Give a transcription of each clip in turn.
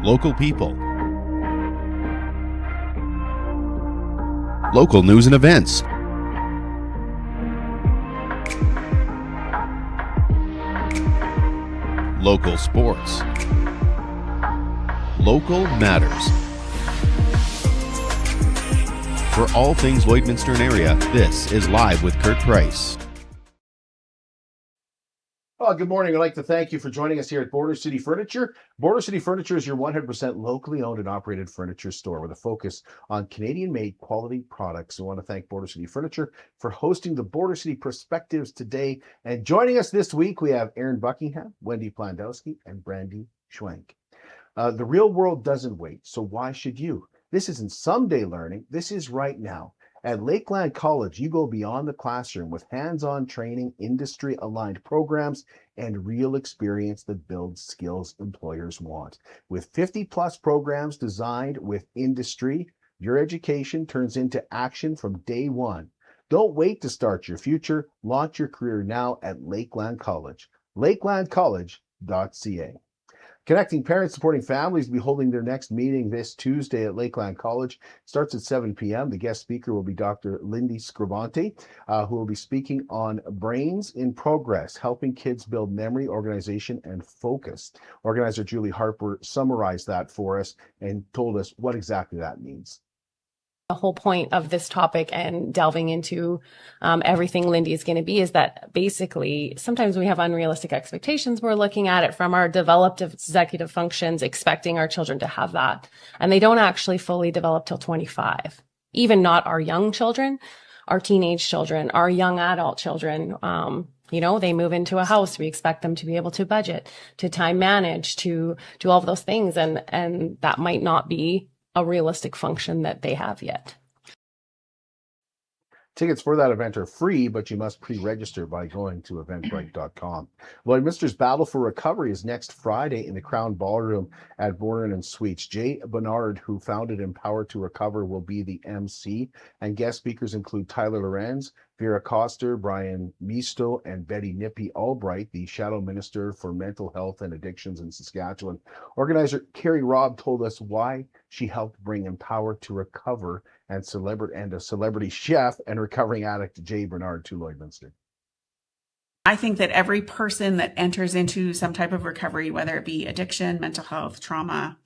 local people, local news and events, local sports, local matters. For all things Lloydminster and area, this is Live with Kurt Price. Well, good morning. I'd like to thank you for joining us here at Border City Furniture. Border City Furniture is your 100% locally owned and operated furniture store with a focus on Canadian-made quality products. I want to thank Border City Furniture for hosting the Border City PROspectives today. And joining us this week, we have Buckingham, Wendy Plandowski, and Brandy, Schwenk. The real world doesn't wait, so why should you? This isn't someday learning. This is right now. At Lakeland College, you go beyond the classroom with hands-on training, industry-aligned programs, and real experience that builds skills employers want. With 50-plus programs designed with industry, your education turns into action from day one. Don't wait to start your future. Launch your career now at Lakeland College. lakelandcollege.ca. Connecting parents supporting families will be holding their next meeting this Tuesday at Lakeland College. Starts at 7 p.m. The guest speaker will be Dr. Lindy Scrivanti, who will be speaking on Brains in Progress, helping kids build memory, organization, and focus. Organizer Julie Harper summarized that for us and told us what exactly that means. The whole point of this topic and delving into everything Lindy is going to be is that basically sometimes we have unrealistic expectations. We're looking at it from our developed executive functions, expecting our children to have that. And they don't actually fully develop till 25. Even not our young children, our teenage children, our young adult children. They move into a house. We expect them to be able to budget, to time manage, to do all of those things. And that might not be a realistic function that they have yet. Tickets for that event are free, but you must pre-register by going to eventbrite.com. Lloydminster's Battle for Recovery is next Friday in the Crown Ballroom at Borderland Suites. Jay Bernard, who founded Empower to Recover, will be the MC, and guest speakers include Tyler Lorenz, Vera Coster, Brian Misto, and Betty Nippy Albright, the Shadow Minister for Mental Health and Addictions in Saskatchewan. Organizer Carrie Robb told us why she helped bring Empower to Recover and a celebrity chef and recovering addict Jay Bernard to Lloydminster. I think that every person that enters into some type of recovery, whether it be addiction, mental health, trauma,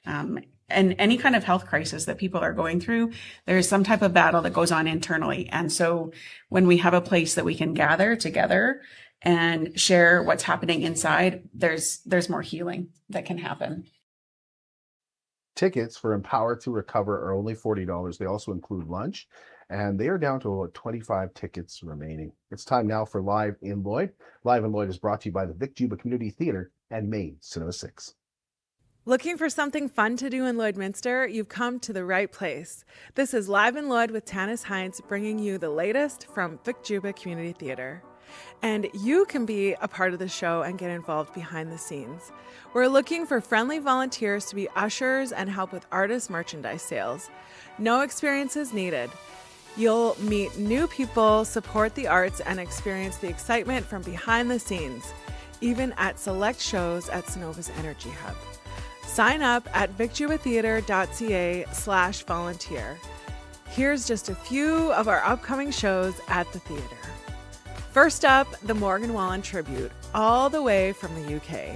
and any kind of health crisis that people are going through, there is some type of battle that goes on internally. And so when we have a place that we can gather together and share what's happening inside, there's more healing that can happen. Tickets for Empower to Recover are only $40. They also include lunch, and they are down to about 25 tickets remaining. It's time now for Live in Lloyd. Live in Lloyd is brought to you by the Vic Juba Community Theatre and Maine Cinema 6. Looking for something fun to do in Lloydminster? You've come to the right place. This is Live in Lloyd with Tanis Hines, bringing you the latest from Vic Juba Community Theatre. And you can be a part of the show and get involved behind the scenes. We're looking for friendly volunteers to be ushers and help with artist merchandise sales. No experiences needed. You'll meet new people, support the arts, and experience the excitement from behind the scenes, even at select shows at Synova's Energy Hub. Sign up at vicjubatheatre.ca/volunteer. Here's just a few of our upcoming shows at the theatre. First up, the Morgan Wallen Tribute, all the way from the UK,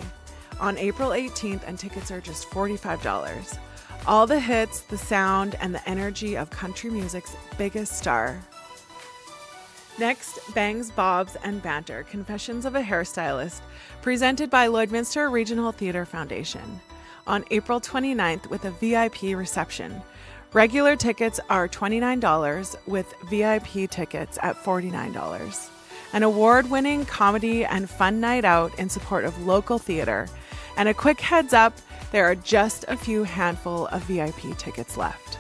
on April 18th, and tickets are just $45. All the hits, the sound, and the energy of country music's biggest star. Next, Bangs, Bobs, and Banter, Confessions of a Hairstylist, presented by Lloydminster Regional Theatre Foundation, on April 29th with a VIP reception. Regular tickets are $29 with VIP tickets at $49. An award-winning comedy and fun night out in support of local theatre. And a quick heads up, there are just a few handful of VIP tickets left.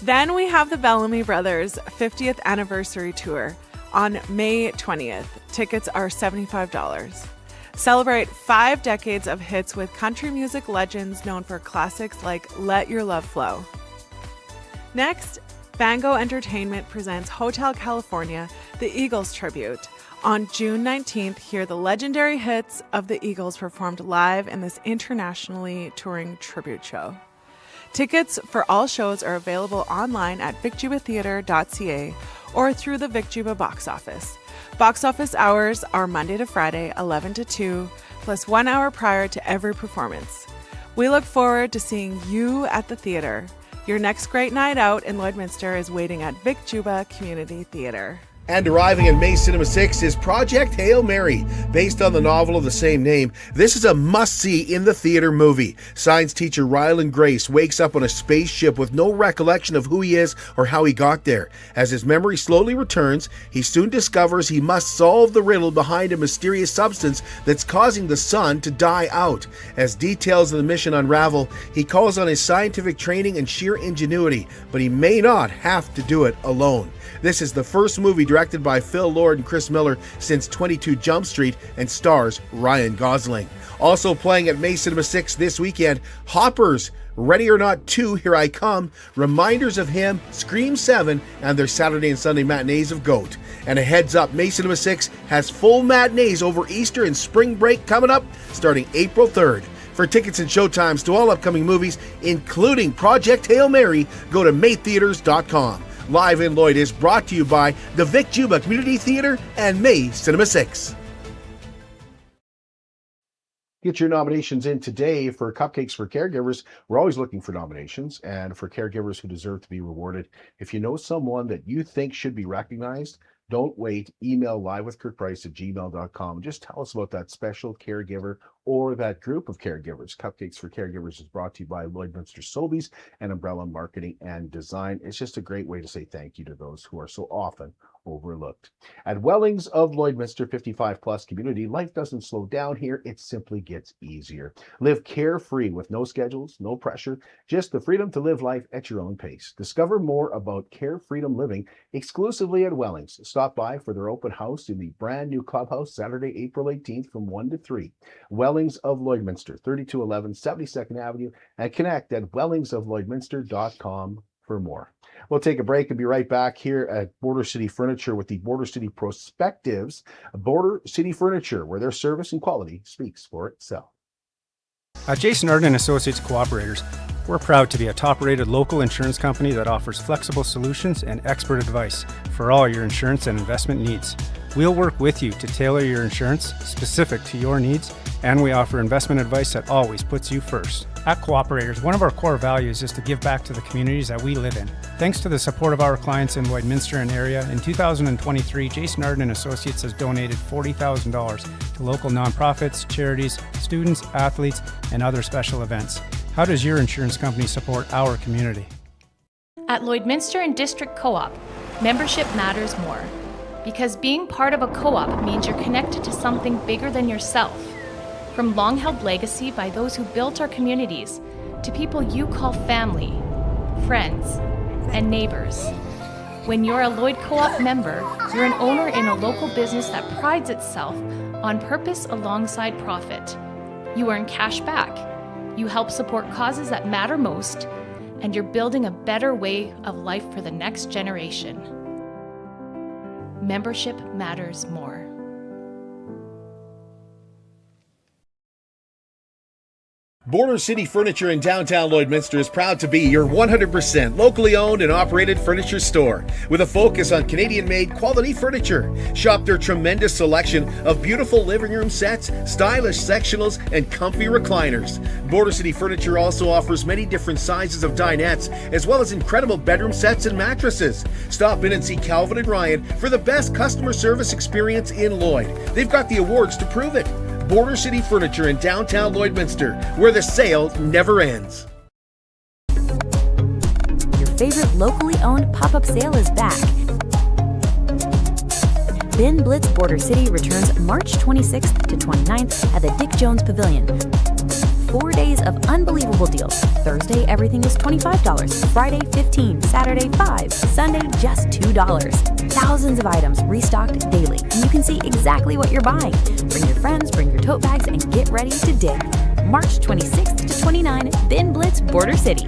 Then we have the Bellamy Brothers 50th Anniversary Tour on May 20th. Tickets are $75. Celebrate 5 decades of hits with country music legends known for classics like Let Your Love Flow. Next, Bango Entertainment presents Hotel California, the Eagles Tribute, On June 19th, hear the legendary hits of the Eagles performed live in this internationally touring tribute show. Tickets for all shows are available online at vicjubatheater.ca or through the Vicjuba box office. Box office hours are Monday to Friday, 11 to 2, plus 1 hour prior to every performance. We look forward to seeing you at the theater. Your next great night out in Lloydminster is waiting at Vicjuba Community Theater. And arriving in May Cinema 6 is Project Hail Mary. Based on the novel of the same name, this is a must-see in the theater movie. Science teacher Ryland Grace wakes up on a spaceship with no recollection of who he is or how he got there. As his memory slowly returns, he soon discovers he must solve the riddle behind a mysterious substance that's causing the sun to die out. As details of the mission unravel, he calls on his scientific training and sheer ingenuity, but he may not have to do it alone. This is the first movie directed by Phil Lord and Chris Miller since 22 Jump Street and stars Ryan Gosling. Also playing at May Cinema 6 this weekend, Hoppers, Ready or Not 2, Here I Come, Reminders of Him, Scream 7, and their Saturday and Sunday matinees of Goat. And a heads up, May Cinema 6 has full matinees over Easter and spring break coming up starting April 3rd. For tickets and showtimes to all upcoming movies, including Project Hail Mary, go to maytheaters.com. Live in Lloyd is brought to you by the Vicjuba Community Theater and May Cinema 6. Get your nominations in today for Cupcakes for Caregivers. We're always looking for nominations and for caregivers who deserve to be rewarded. If you know someone that you think should be recognized, don't wait. Email livewithkurtprice@gmail.com. Just tell us about that special caregiver or that group of caregivers. Cupcakes for Caregivers is brought to you by Lloydminster Sobeys and Umbrella Marketing and Design. It's just a great way to say thank you to those who are so often overlooked. At Wellings of Lloydminster 55 plus community, life doesn't slow down here, it simply gets easier. Live carefree with no schedules, no pressure, just the freedom to live life at your own pace. Discover more about Care Freedom Living exclusively at Wellings. Stop by for their open house in the brand new clubhouse Saturday, April 18th from 1 to 3. Wellings of Lloydminster, 3211 72nd Avenue, and connect at wellingsoflloydminster.com for more. We'll take a break and be right back here at Border City Furniture with the Border City PROspectives. Border City Furniture, where their service and quality speaks for itself. At Jason Arden and Associates Cooperators, we're proud to be a top-rated local insurance company that offers flexible solutions and expert advice for all your insurance and investment needs. We'll work with you to tailor your insurance specific to your needs, and we offer investment advice that always puts you first. At Cooperators, one of our core values is to give back to the communities that we live in. Thanks to the support of our clients in Lloydminster and area, in 2023, Jason Arden and Associates has donated $40,000 to local nonprofits, charities, students, athletes, and other special events. How does your insurance company support our community? At Lloydminster and District Co-op, membership matters more. Because being part of a co-op means you're connected to something bigger than yourself. From long-held legacy by those who built our communities, to people you call family, friends, and neighbors. When you're a Lloyd Co-op member, you're an owner in a local business that prides itself on purpose alongside profit. You earn cash back, you help support causes that matter most, and you're building a better way of life for the next generation. Membership matters more. Border City Furniture in downtown Lloydminster is proud to be your 100% locally owned and operated furniture store with a focus on Canadian-made quality furniture. Shop their tremendous selection of beautiful living room sets, stylish sectionals, and comfy recliners. Border City Furniture also offers many different sizes of dinettes, as well as incredible bedroom sets and mattresses. Stop in and see Calvin and Ryan for the best customer service experience in Lloyd. They've got the awards to prove it. Border City Furniture in downtown Lloydminster, where the sale never ends. Your favorite locally owned pop-up sale is back. Bin Blitz Border City returns March 26th to 29th at the Dick Jones Pavilion. 4 days of unbelievable deals. Thursday, everything is $25. Friday, $15. Saturday, $5. Sunday, just $2. Thousands of items restocked daily, and you can see exactly what you're buying. Bring your friends, bring your tote bags, and get ready to dig. March 26th to 29, Bin Blitz Border City.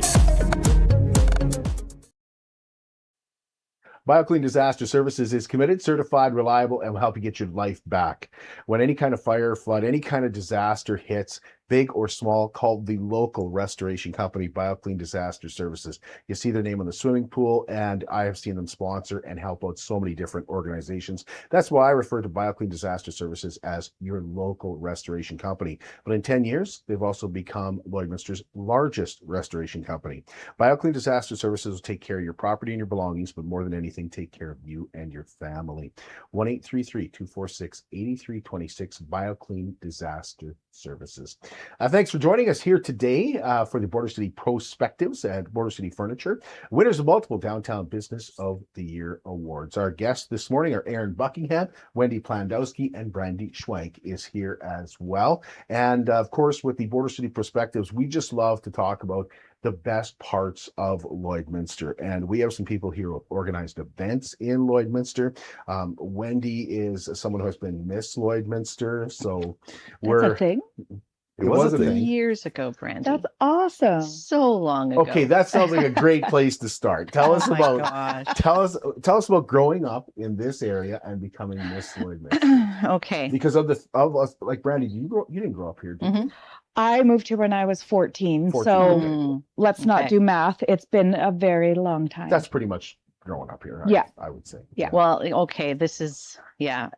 BioClean Disaster Services is committed, certified, reliable, and will help you get your life back. When any kind of fire, flood, any kind of disaster hits, big or small, call the local restoration company, BioClean Disaster Services. You see their name on the swimming pool, and I have seen them sponsor and help out so many different organizations. That's why I refer to BioClean Disaster Services as your local restoration company. But in 10 years, they've also become Lloydminster's largest restoration company. BioClean Disaster Services will take care of your property and your belongings, but more than anything, take care of you and your family. 1-833-246-8326, BioClean Disaster Services. Thanks for joining us here today for the Border City PROspectives at Border City Furniture, winners of multiple Downtown Business of the Year awards. Our guests this morning are Aaron Buckingham, Wendy Plandowski, and Brandy Schwenk is here as well. And of course, with the Border City PROspectives, we just love to talk about the best parts of Lloydminster. And we have some people here who have organized events in Lloydminster. Wendy is someone who has been Miss Lloydminster. So That's a thing. It was a thing. Years ago, Brandy. That's awesome. So long ago. Okay, that sounds like a great place to start. Tell us about gosh. tell us about growing up in this area and becoming Miss Lloydminster. Okay. Because of us, like Brandy, you didn't grow up here, did you? I moved here when I was 14, 14, so okay. let's not Okay. do math. It's been a very long time. That's pretty much growing up here. Yeah. I would say. Yeah. Well, okay, this is, yeah.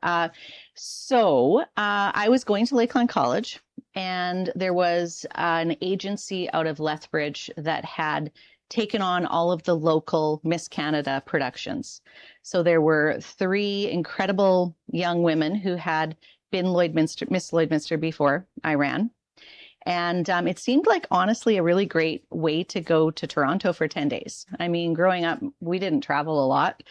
So I was going to Lakeland College, and there was an agency out of Lethbridge that had taken on all of the local Miss Canada productions. So there were 3 incredible young women who had been Miss Lloydminster before I ran. And it seemed like, honestly, a really great way to go to Toronto for 10 days. I mean, growing up, we didn't travel a lot.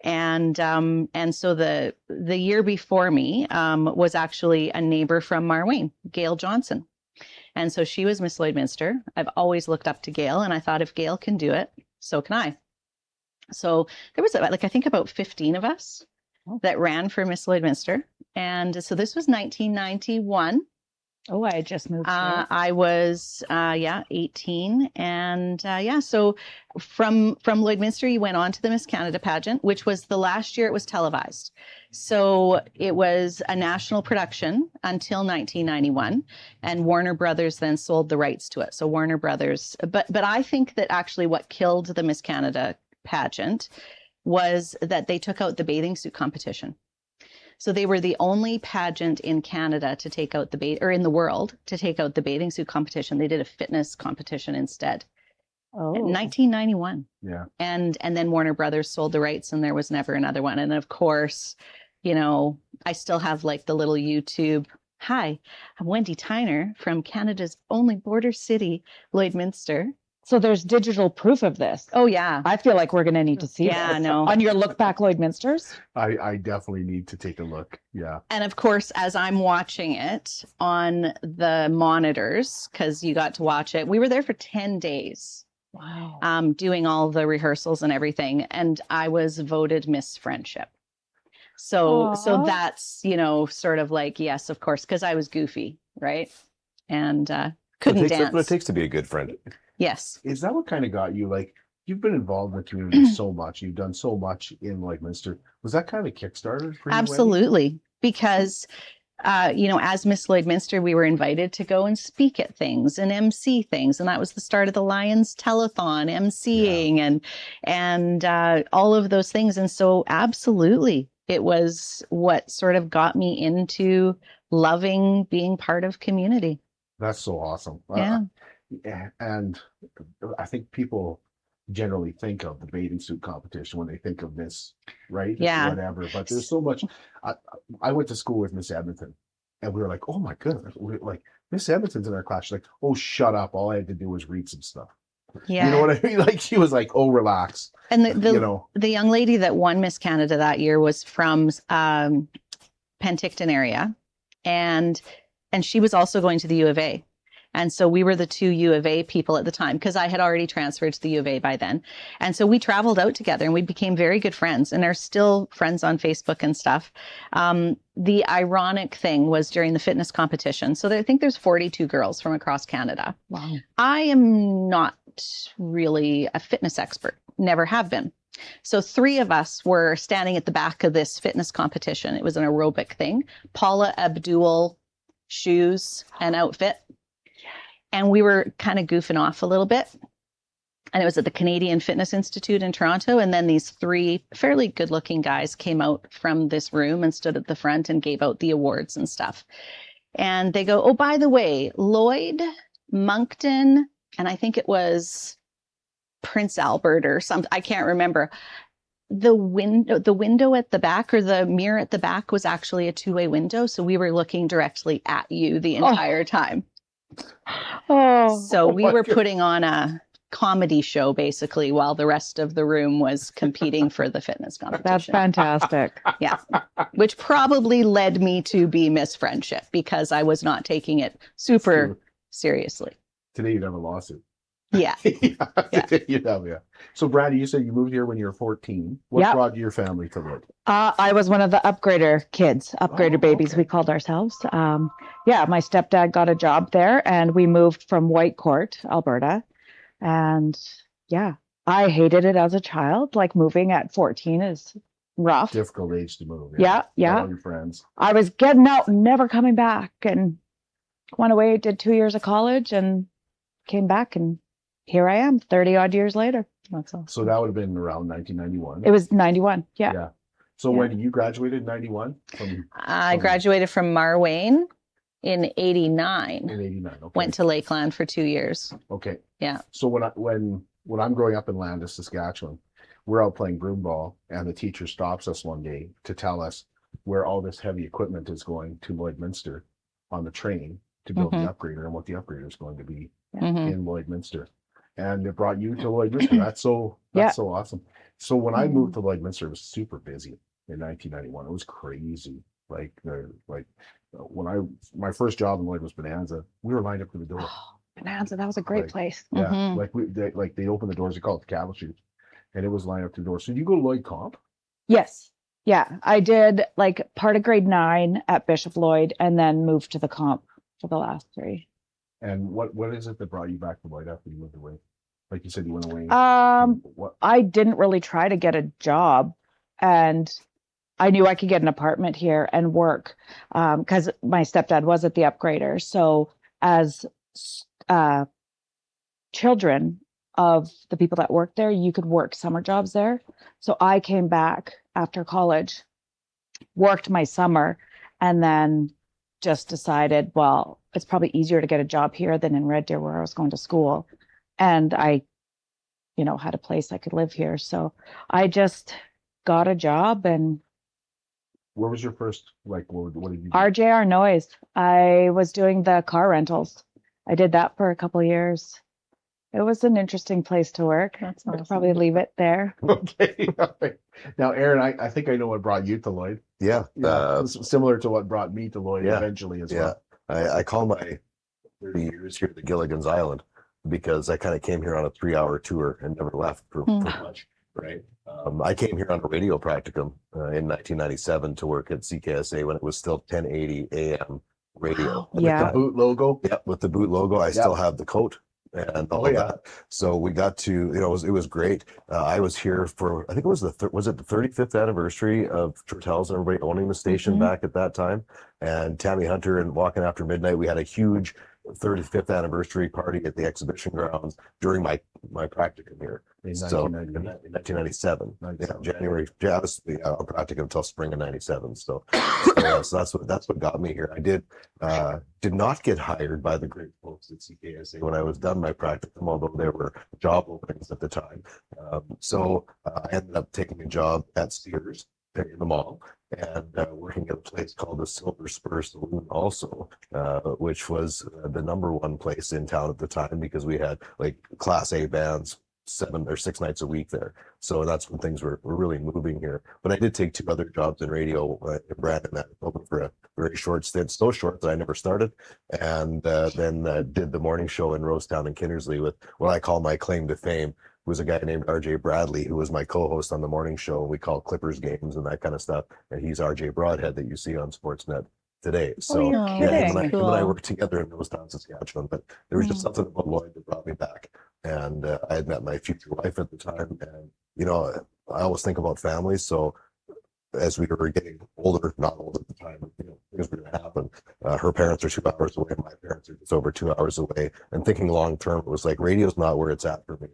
And so the year before me was actually a neighbor from Marwayne, Gail Johnson. And so she was Miss Lloydminster. I've always looked up to Gail, and I thought if Gail can do it, so can I. So there was I think about 15 of us that ran for Miss Lloydminster. And so this was 1991. Oh, I had just moved here. I was 18, and so from Lloydminster you went on to the Miss Canada pageant, which was the last year it was televised. So it was a national production until 1991, and Warner Brothers then sold the rights to it. So Warner Brothers, but I think that actually what killed the Miss Canada pageant was that they took out the bathing suit competition. So they were the only pageant in Canada to take out or in the world to take out the bathing suit competition. They did a fitness competition instead. Oh. In 1991. Yeah. And then Warner Brothers sold the rights, and there was never another one. And of course, I still have like the little YouTube. Hi, I'm Wendy Tyner from Canada's only border city, Lloydminster. So there's digital proof of this. Oh, yeah. I feel like we're going to need to see Yeah, this. no. On your look back Lloydminsters. I definitely need to take a look. Yeah. And of course, as I'm watching it on the monitors, because you got to watch it, we were there for 10 days. Wow. Doing all the rehearsals and everything. And I was voted Miss Friendship. So that's, sort of like, yes, of course, because I was goofy, right? And couldn't dance. What it takes to be a good friend. Yes. Is that what kind of got you? Like, you've been involved in the community so much. You've done so much in Lloydminster. Was that kind of a Kickstarter for you? Absolutely. Wendy? Because, as Miss Lloydminster, we were invited to go and speak at things and MC things. And that was the start of the Lions Telethon, MCing and all of those things. And so absolutely, it was what sort of got me into loving being part of community. That's so awesome. Yeah. And I think people generally think of the bathing suit competition when they think of Miss, right? Yeah. Whatever. But there's so much. I went to school with Miss Edmonton, and we were like, oh my goodness, like Miss Edmonton's in our class. She's like, oh, shut up. All I had to do was read some stuff. Yeah. You know what I mean? Like, she was like, oh, relax. And the young lady that won Miss Canada that year was from Penticton area, and she was also going to the U of A. And so we were the 2 U of A people at the time, because I had already transferred to the U of A by then. And so we traveled out together, and we became very good friends, and are still friends on Facebook and stuff. The ironic thing was during the fitness competition. So I think there's 42 girls from across Canada. Wow. I am not really a fitness expert. never have been. So 3 of us were standing at the back of this fitness competition. It was an aerobic thing. Paula Abdul shoes and outfit. And we were kind of goofing off a little bit. And it was at the Canadian Fitness Institute in Toronto. And then these 3 fairly good looking guys came out from this room and stood at the front and gave out the awards and stuff. And they go, oh, by the way, Lloyd, Moncton, and I think it was Prince Albert or something, I can't remember. The window at the back, or the mirror at the back, was actually a 2-way window. So we were looking directly at you the entire time. So we were putting on a comedy show basically while the rest of the room was competing for the fitness competition. That's fantastic. Yeah. Which probably led me to be Miss Friendship, because I was not taking it super seriously. Today you'd have a lawsuit. Yeah. You'd have, yeah. So Brandy, you said you moved here when you were 14. What brought your family to Lloyd? I was one of the upgrader kids, upgrader babies, we called ourselves. Yeah, my stepdad got a job there and we moved from Whitecourt, Alberta. And yeah, I hated it as a child. Like, moving at 14 is rough. Difficult age to move. Yeah. All your friends. I was getting out and never coming back, and went away, did 2 years of college and came back, and here I am 30 odd years later. That's all. So that would have been around 1991. It was 91. Yeah. So when you graduated in 91? I graduated from Marwayne in 89. In 89, okay. Went to Lakeland for 2 years. Okay. Yeah. So when I'm growing up in Landis, Saskatchewan, we're out playing broom ball, and the teacher stops us one day to tell us where all this heavy equipment is going to Lloydminster on the train to build the upgrader, and what the upgrader is going to be in Lloydminster. And it brought you to Lloydminster. That's so awesome. So when I moved to Lloydminster, it was super busy in 1991. It was crazy. My first job in Lloyd was Bonanza. We were lined up to the door. Bonanza, that was a great place. Yeah, they opened the doors. They call it the cattle chute, and it was lined up to the door. So you go to Lloyd Comp? Yes. Yeah, I did like part of grade 9 at Bishop Lloyd, and then moved to the comp for the last 3. And what is it that brought you back to Lloyd after you moved away? Like you said, you went away. I didn't really try to get a job, and I knew I could get an apartment here and work, because my stepdad was at the upgrader. So as children of the people that worked there, you could work summer jobs there. So I came back after college, worked my summer, and then just decided, well, it's probably easier to get a job here than in Red Deer, where I was going to school. And I, had a place I could live here. So I just got a job. And where was your first, what did you do? RJR Noise. I was doing the car rentals. I did that for a couple of years. It was an interesting place to work. That's I'll awesome. probably leave it there. Okay. Now, Aaron, I think I know what brought you to Lloyd. Yeah. Similar to what brought me to Lloyd eventually as well. I call my 30 years here the Gilligan's Island, because I kind of came here on a 3-hour tour and never left for much. Right. I came here on a radio practicum in 1997 to work at CKSA when it was still 1080 AM radio. With the boot logo. Yeah, with the boot logo. I still have the coat and all of that. So we got to, it was great. I was here for, I think it was was it the 35th anniversary of Tortels and everybody owning the station back at that time. And Tammy Hunter and Walking After Midnight, we had a huge 35th anniversary party at the exhibition grounds during my practicum here. In 1997. January. I was on practicum until spring of 97. So that's what got me here. I did not get hired by the great folks at CKSA when I was done my practicum, although there were job openings at the time. So I ended up taking a job at Sears in the mall, and working at a place called the Silver Spur Saloon also, which was the #1 place in town at the time, because we had like Class A bands 7 or 6 nights a week there. So that's when things were really moving here. But I did take 2 other jobs in radio in Brandon that opened for a very short stint, so short that I never started. And then did the morning show in Rosetown and Kindersley with what I call my claim to fame. Was a guy named RJ Bradley, who was my co-host on the morning show. We call Clippers games and that kind of stuff. And he's RJ Broadhead that you see on Sportsnet today. So him and I worked together in Rosetown, Saskatchewan. But there was just something about Lloyd that brought me back. and I had met my future wife at the time. And, you know, I always think about families. So as we were getting older, not old at the time, you know, things were going to happen. Her parents are 2 hours away. My parents are just over 2 hours away. And thinking long term, it was like, radio's not where it's at for me.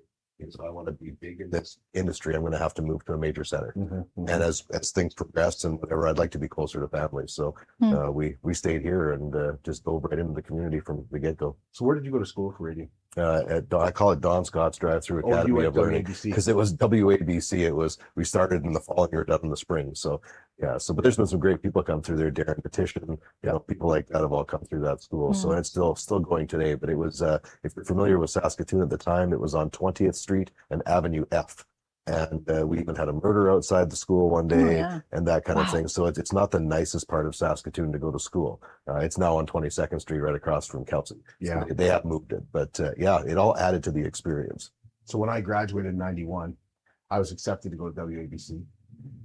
So I want to be big in this industry. I'm going to have to move to a major center. And as things progress and whatever, I'd like to be closer to family. So we stayed here and just dove right into the community from the get-go. So where did you go to school for radio? I call it Don Scott's Drive-Through Academy of Learning, because it was WABC. We started in the fall and you're done in the spring. So yeah, but there's been some great people come through there. Darren Petition, you know, people like that have all come through that school. So it's still going today. But it was, if you're familiar with Saskatoon at the time, it was on 20th Street and Avenue F. And we even had a murder outside the school one day and that kind of thing. So it's not the nicest part of Saskatoon to go to school. It's now on 22nd Street right across from Kelsey. Yeah. So they have moved it. But yeah, it all added to the experience. So when I graduated in 91, I was accepted to go to WABC.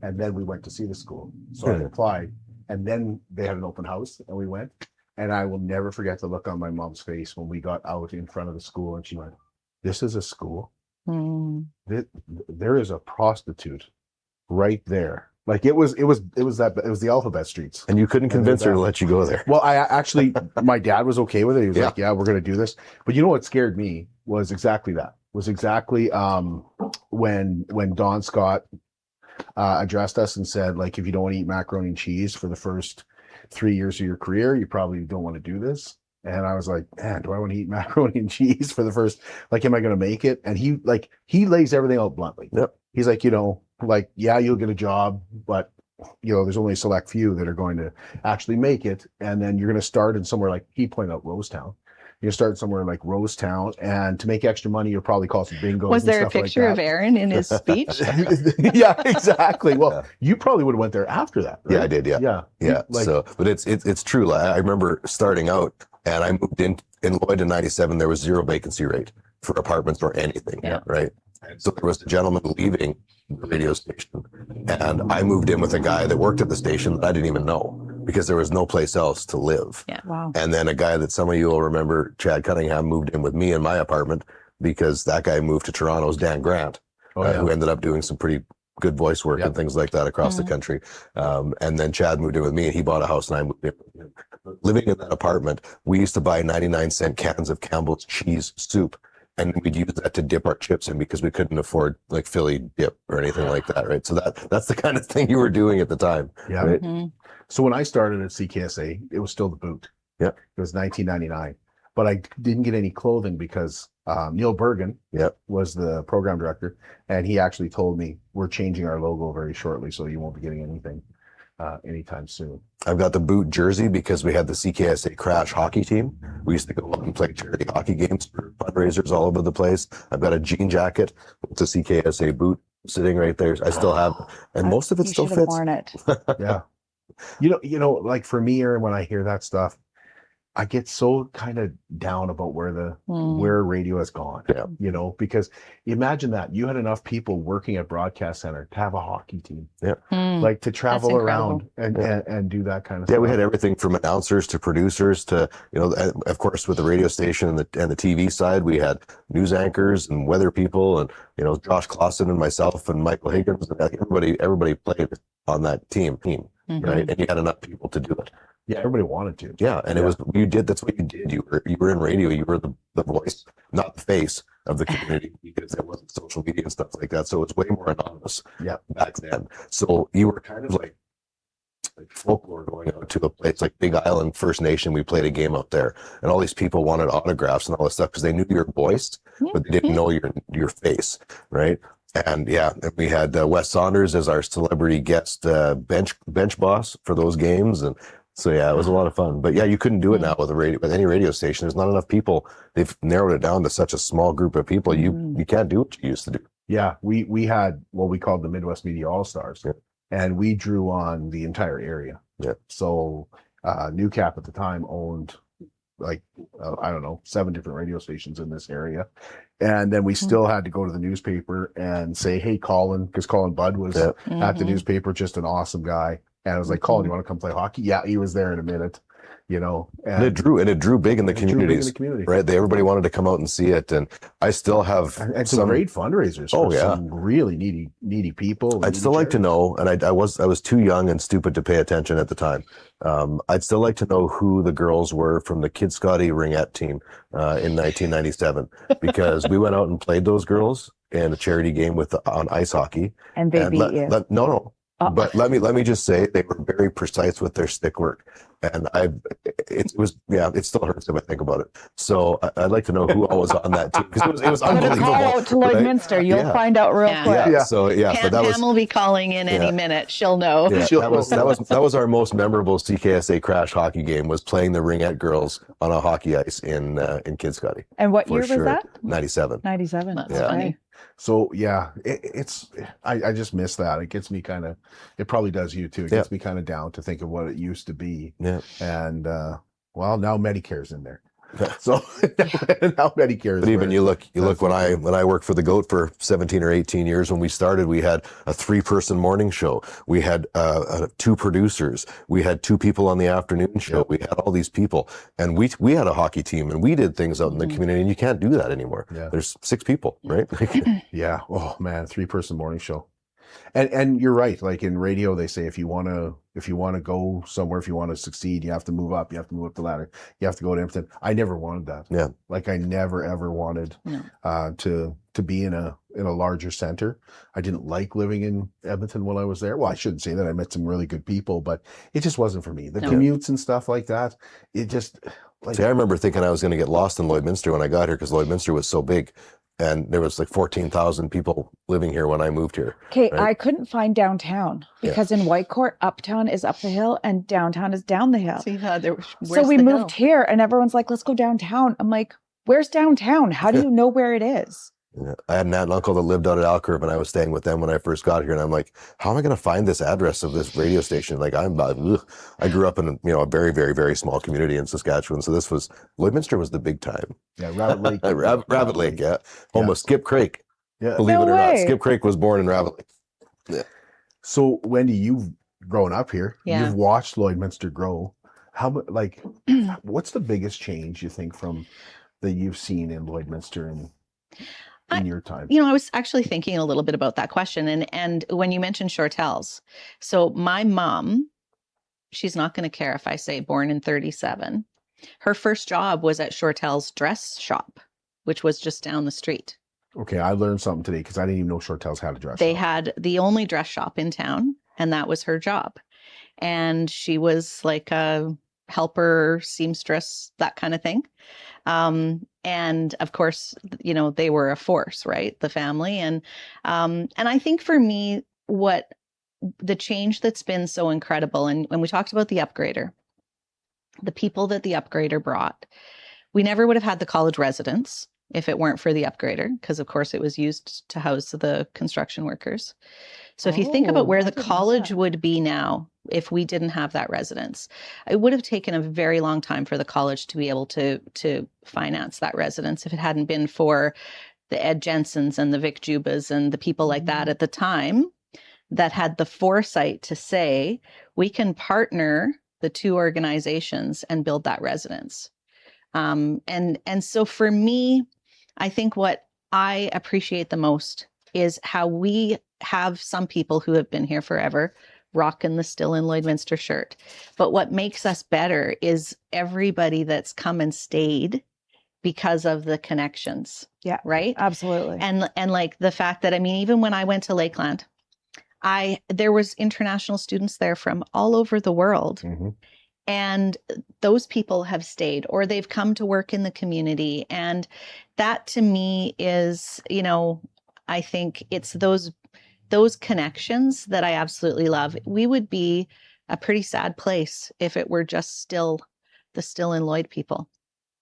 And then we went to see the school. So I applied. And then they had an open house and we went. And I will never forget the look on my mom's face when we got out in front of the school and she went, "This is a school? There is a prostitute right there." Like it was the alphabet streets. And you couldn't convince her to let you go there. Well, I actually, my dad was okay with it. He was like, "Yeah, we're going to do this." But you know what scared me was exactly that. Was exactly when Don Scott addressed us and said, like, if you don't want to eat macaroni and cheese for the first 3 years of your career, you probably don't want to do this. And I was like, man, do I want to eat macaroni and cheese for the first, like, am I going to make it? And he lays everything out bluntly. He's like, you know, like, yeah, you'll get a job, but you know, there's only a select few that are going to actually make it. And then you're going to start in somewhere like, he pointed out Rosetown. You start somewhere like Rosetown, and to make extra money, you'll probably call some bingos. Was there a picture of Aaron in his speech? Yeah, exactly. Well, you probably would have went there after that. Right? Yeah, I did. Yeah. Like, so, but it's true. I remember starting out, and I moved in Lloyd in '97. There was 0 vacancy rate for apartments or anything. Right. So there was a gentleman leaving the radio station, and I moved in with a guy that worked at the station that I didn't even know, because there was no place else to live. Yeah. Wow. And then a guy that some of you will remember, Chad Cunningham, moved in with me in my apartment because that guy moved to Toronto's Dan Grant, who ended up doing some pretty good voice work and things like that across the country. And then Chad moved in with me and he bought a house and I moved in with him. Living in that apartment, we used to buy 99-cent cans of Campbell's cheese soup. And we'd use that to dip our chips in because we couldn't afford like Philly dip or anything like that, right? So that's the kind of thing you were doing at the time. Yeah. Right? So when I started at CKSA, it was still the boot. Yeah. It was 1999. But I didn't get any clothing because Neil Bergen was the program director. And he actually told me, we're changing our logo very shortly, so you won't be getting anything anytime soon. I've got the boot jersey because we had the CKSA Crash hockey team. We used to go out and play charity hockey games for fundraisers all over the place. I've got a jean jacket with the CKSA boot sitting right there. I still have, and most of it still fits. Worn it. Yeah. You know, like for me, Aaron, when I hear that stuff, I get so kind of down about where radio has gone. Yeah. You know, because imagine that you had enough people working at Broadcast Center to have a hockey team. Yeah. Like to travel around and do that kind of stuff. Yeah, we had everything from announcers to producers to, you know, of course with the radio station and the TV side, we had news anchors and weather people and, you know, Josh Clausen and myself and Michael Higgins and everybody played on that team, right? And you had enough people to do it. Yeah, everybody wanted to. Yeah, and that's what you did. You were in radio. You were the voice, not the face of the community, because there wasn't social media and stuff like that. So it's way more anonymous. Yeah, back then. So you were kind of like folklore going out to a place like Big Island First Nation. We played a game out there, and all these people wanted autographs and all this stuff because they knew your voice, but they didn't know your face, right? And we had Wes Saunders as our celebrity guest bench boss for those games, and so yeah, it was a lot of fun. But yeah, you couldn't do it now with any radio station. There's not enough people. They've narrowed it down to such a small group of people. You can't do what you used to do. Yeah, we had what we called the Midwest Media All-Stars, and we drew on the entire area. Yeah. So Newcap at the time owned like I don't know, 7 different radio stations in this area, and then we still had to go to the newspaper and say, hey, Colin, because Colin Budd was at the newspaper, just an awesome guy. And I was like, Colin, you want to come play hockey? Yeah, he was there in a minute. you know, and it drew big in the communities, community. Right? Everybody wanted to come out and see it. And I still have and some great fundraisers for some really needy people. I'd still like to know, and I was too young and stupid to pay attention at the time. I'd still like to know who the girls were from the Kid Scotty Ringette team in 1997, because we went out and played those girls in a charity game on ice hockey. And they beat you. No. But let me just say they were very precise with their stick work, and it still hurts if I think about it. So I'd like to know who all was on that team, because it was unbelievable. Call out to Lloydminster, you'll find out real quick. So but that Pam will be calling in any minute. She'll know. Yeah, that was our most memorable CKSA crash hockey game, was playing the Ringette girls on a hockey ice in Kid Scotty. And what year was that? 97. 97. That's funny. So yeah, I just miss that. It gets me kind of, it probably does you too. It gets me kind of down to think of what it used to be. Yeah. And well, now Medicare's in there. So now Medicare is. But even you look when I worked for the GOAT for 17 or 18 years, when we started, we had a 3-person morning show. We had 2 producers. We had 2 people on the afternoon show. Yep. We had all these people, and we had a hockey team, and we did things out in the community, and you can't do that anymore. Yeah. There's 6 people, right? Yeah. Oh man, 3-person morning show. And you're right. Like in radio, they say if you want to go somewhere, if you want to succeed, you have to move up. You have to move up the ladder. You have to go to Edmonton. I never wanted that. Yeah. Like I never ever wanted to be in a larger center. I didn't like living in Edmonton when I was there. Well, I shouldn't say that. I met some really good people, but it just wasn't for me. The commutes and stuff like that. It just See, I remember thinking I was going to get lost in Lloydminster when I got here, because Lloydminster was so big. And there was like 14,000 people living here when I moved here. Okay, right? I couldn't find downtown, because in Whitecourt, uptown is up the hill and downtown is down the hill. So we moved here and everyone's like, let's go downtown. I'm like, where's downtown? How do you know where it is? Yeah. I had an aunt and uncle that lived out at Alcurve, and I was staying with them when I first got here. And I'm like, how am I going to find this address of this radio station? Like I grew up in a very, very, very small community in Saskatchewan. So Lloydminster was the big time. Yeah, Rabbit Lake. Rabbit Lake, yeah. Home of Skip Craik. Yeah. Believe it or not, Skip Craik was born in Rabbit Lake. Yeah. So Wendy, you've grown up here. Yeah. You've watched Lloydminster grow. What's the biggest change you think that you've seen in Lloydminster in your time? I was actually thinking a little bit about that question. And when you mentioned Shortels, so my mom, she's not going to care if I say born in 37. Her first job was at Shortels dress shop, which was just down the street. Okay, I learned something today, because I didn't even know Shortels had a dress shop. They had the only dress shop in town, and that was her job. And she was like a helper, seamstress, that kind of thing. And of course, they were a force, right? The family. And I think for me, what the change that's been so incredible, and when we talked about the upgrader, the people that the upgrader brought, we never would have had the college residence if it weren't for the upgrader, because of course it was used to house the construction workers. So if you think about where the college would be now, if we didn't have that residence, it would have taken a very long time for the college to be able to finance that residence if it hadn't been for the Ed Jensens and the Vic Jubas and the people like that at the time that had the foresight to say, we can partner the 2 organizations and build that residence. And so for me, I think what I appreciate the most is how we have some people who have been here forever rocking the Still in Lloydminster shirt. But what makes us better is everybody that's come and stayed because of the connections. Yeah. Right? Absolutely. And like the fact that, even when I went to Lakeland, there was international students there from all over the world. Mm-hmm. And those people have stayed, or they've come to work in the community. And that to me is, I think it's those connections that I absolutely love. We would be a pretty sad place if it were just the Still in Lloyd people.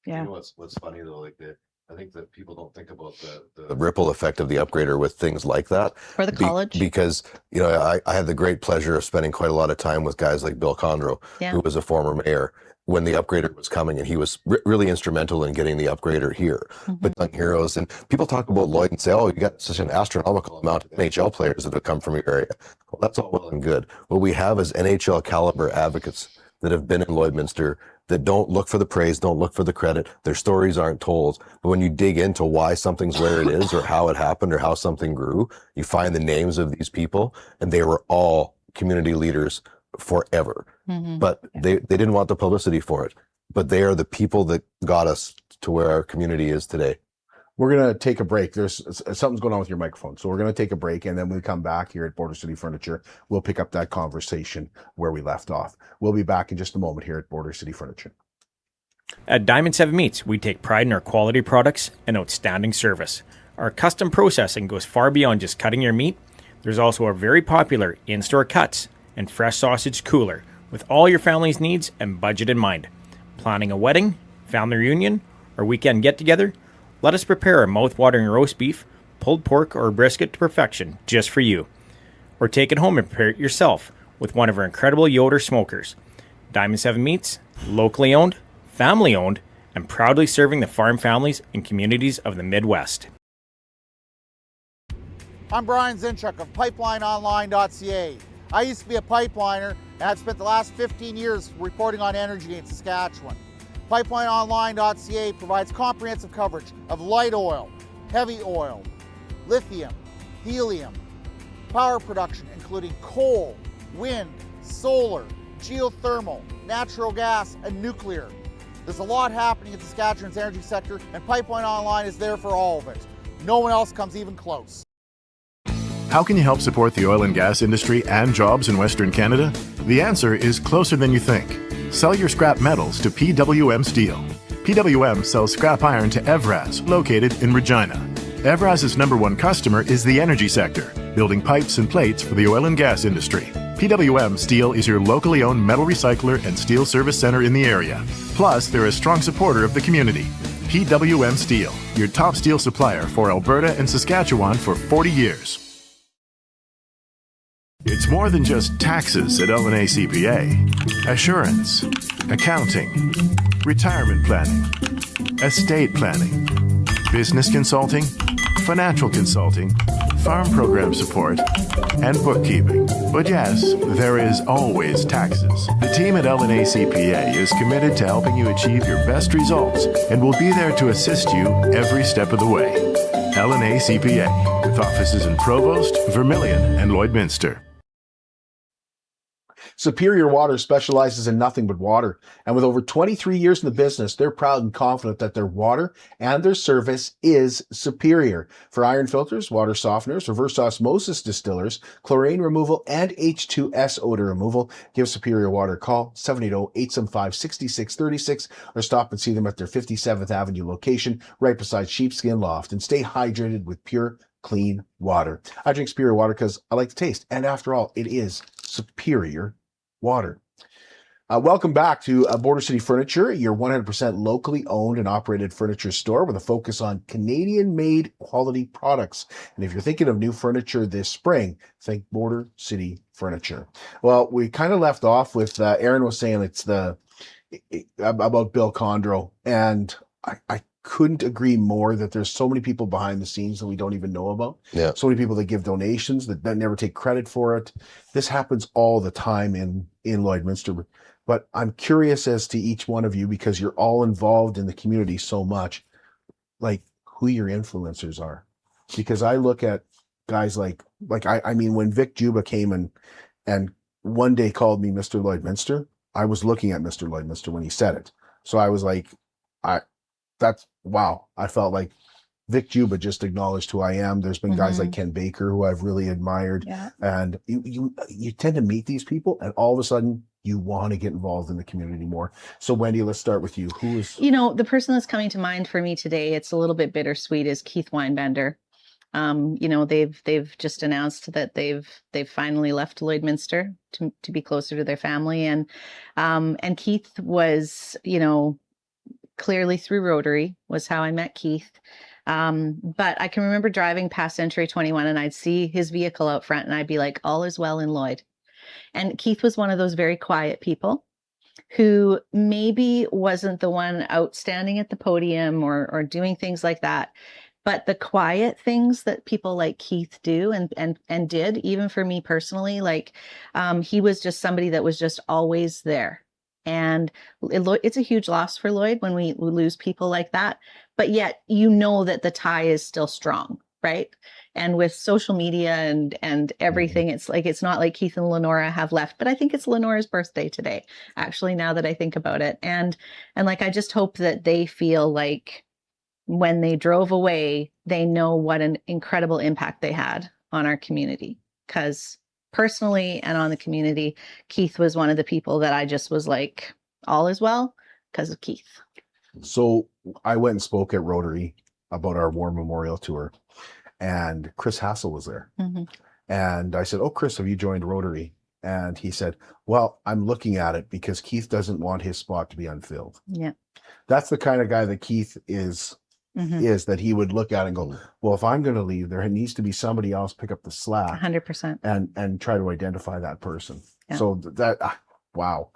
Yeah. What's funny though, I think that people don't think about the ripple effect of the upgrader with things like that. Or the college. Because, I had the great pleasure of spending quite a lot of time with guys like Bill Condro, who was a former mayor, when the upgrader was coming, and he was really instrumental in getting the upgrader here. But young heroes, and people talk about Lloyd and say, oh, you got such an astronomical amount of NHL players that have come from your area. Well, that's all well and good. What we have is NHL caliber advocates that have been in Lloydminster that don't look for the praise, don't look for the credit. Their stories aren't told. But when you dig into why something's where it is or how it happened or how something grew, you find the names of these people, and they were all community leaders forever. But they didn't want the publicity for it. But they are the people that got us to where our community is today. We're going to take a break. There's something's going on with your microphone. So we're going to take a break, and then when we come back here at Border City Furniture, we'll pick up that conversation where we left off. We'll be back in just a moment here at Border City Furniture. At Diamond 7 Meats, we take pride in our quality products and outstanding service. Our custom processing goes far beyond just cutting your meat. There's also a very popular in-store cuts and fresh sausage cooler with all your family's needs and budget in mind. Planning a wedding, family reunion, or weekend get-together? Let us prepare a mouth-watering roast beef, pulled pork, or brisket to perfection just for you. Or take it home and prepare it yourself with one of our incredible Yoder smokers. Diamond 7 Meats, locally owned, family owned, and proudly serving the farm families and communities of the Midwest. I'm Brian Zinchuk of PipelineOnline.ca. I used to be a pipeliner, and I've spent the last 15 years reporting on energy in Saskatchewan. PipelineOnline.ca provides comprehensive coverage of light oil, heavy oil, lithium, helium, power production including coal, wind, solar, geothermal, natural gas, and nuclear. There's a lot happening in Saskatchewan's energy sector, and Pipeline Online is there for all of it. No one else comes even close. How can you help support the oil and gas industry and jobs in Western Canada? The answer is closer than you think. Sell your scrap metals to PWM Steel. PWM sells scrap iron to Evraz, located in Regina. Evraz's #1 customer is the energy sector, building pipes and plates for the oil and gas industry. PWM Steel is your locally owned metal recycler and steel service center in the area. Plus, they're a strong supporter of the community. PWM Steel, your top steel supplier for Alberta and Saskatchewan for 40 years. It's more than just taxes at L&A CPA. Assurance, accounting, retirement planning, estate planning, business consulting, financial consulting, farm program support, and bookkeeping. But yes, there is always taxes. The team at L&A CPA is committed to helping you achieve your best results and will be there to assist you every step of the way. L&A CPA, with offices in Provost, Vermilion, and Lloydminster. Superior Water specializes in nothing but water, and with over 23 years in the business, they're proud and confident that their water and their service is superior. For iron filters, water softeners, reverse osmosis distillers, chlorine removal, and H2S odor removal, give Superior Water a call, 780-875-6636, or stop and see them at their 57th Avenue location, right beside Sheepskin Loft, and stay hydrated with pure, clean water. I drink Superior Water because I like the taste, and after all, it is superior water. Welcome back to Border City Furniture, your 100% locally owned and operated furniture store with a focus on Canadian-made quality products. And if you're thinking of new furniture this spring, think Border City Furniture. Well, we kind of left off with Aaron was saying about Bill Condro, and I couldn't agree more that there's so many people behind the scenes that we don't even know about. Yeah. So many people that give donations that never take credit for it. This happens all the time in Lloydminster. But I'm curious as to each one of you, because you're all involved in the community so much, like who your influencers are. Because I look at guys like I mean, when Vic Juba came and one day called me Mr. Lloydminster, I was looking at Mr. Lloydminster when he said it. So I was like, that's wow. I felt like Vic Juba just acknowledged who I am. There's been guys like Ken Baker who I've really admired. Yeah. And you tend to meet these people and all of a sudden you want to get involved in the community more. So Wendy, let's start with you. Who is, the person that's coming to mind for me today, it's a little bit bittersweet, is Keith Weinbender. They've just announced that they've finally left Lloydminster to be closer to their family. And Keith was, clearly through Rotary was how I met Keith. But I can remember driving past Century 21 and I'd see his vehicle out front and I'd be like, all is well in Lloyd. And Keith was one of those very quiet people who maybe wasn't the one outstanding at the podium or doing things like that. But the quiet things that people like Keith do and did, even for me personally, he was just somebody that was just always there. And it's a huge loss for Lloyd when we lose people like that. But yet, you know that the tie is still strong, right? And with social media and everything, it's not like Keith and Lenora have left, but I think it's Lenora's birthday today, actually, now that I think about it. And like, I just hope that they feel like when they drove away, they know what an incredible impact they had on our community. Because personally and on the community, Keith was one of the people that I just was like, all is well because of Keith. So I went and spoke at Rotary about our War Memorial Tour, and Chris Hassel was there. And I said, "Oh, Chris, have you joined Rotary?" And he said, "Well, I'm looking at it because Keith doesn't want his spot to be unfilled." Yeah. That's the kind of guy that Keith is that he would look at and go, "Well, if I'm going to leave, there needs to be somebody else pick up the slack 100%. and try to identify that person." Yeah. So wow.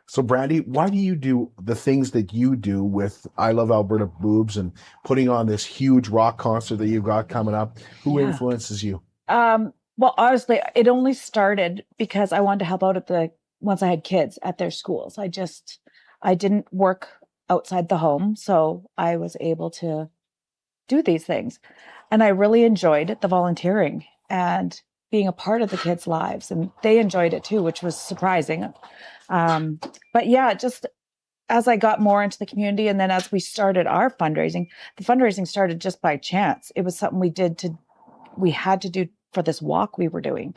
So Brandy, why do you do the things that you do with I Love Alberta Boobs and putting on this huge rock concert that you've got coming up? Who influences you? Well, honestly, it only started because I wanted to help out once I had kids at their schools. I didn't work outside the home, so I was able to do these things. And I really enjoyed the volunteering and being a part of the kids' lives. And they enjoyed it too, which was surprising. But yeah, just as I got more into the community, and then as we started our fundraising, the fundraising started just by chance. It was something we had to do for this walk we were doing.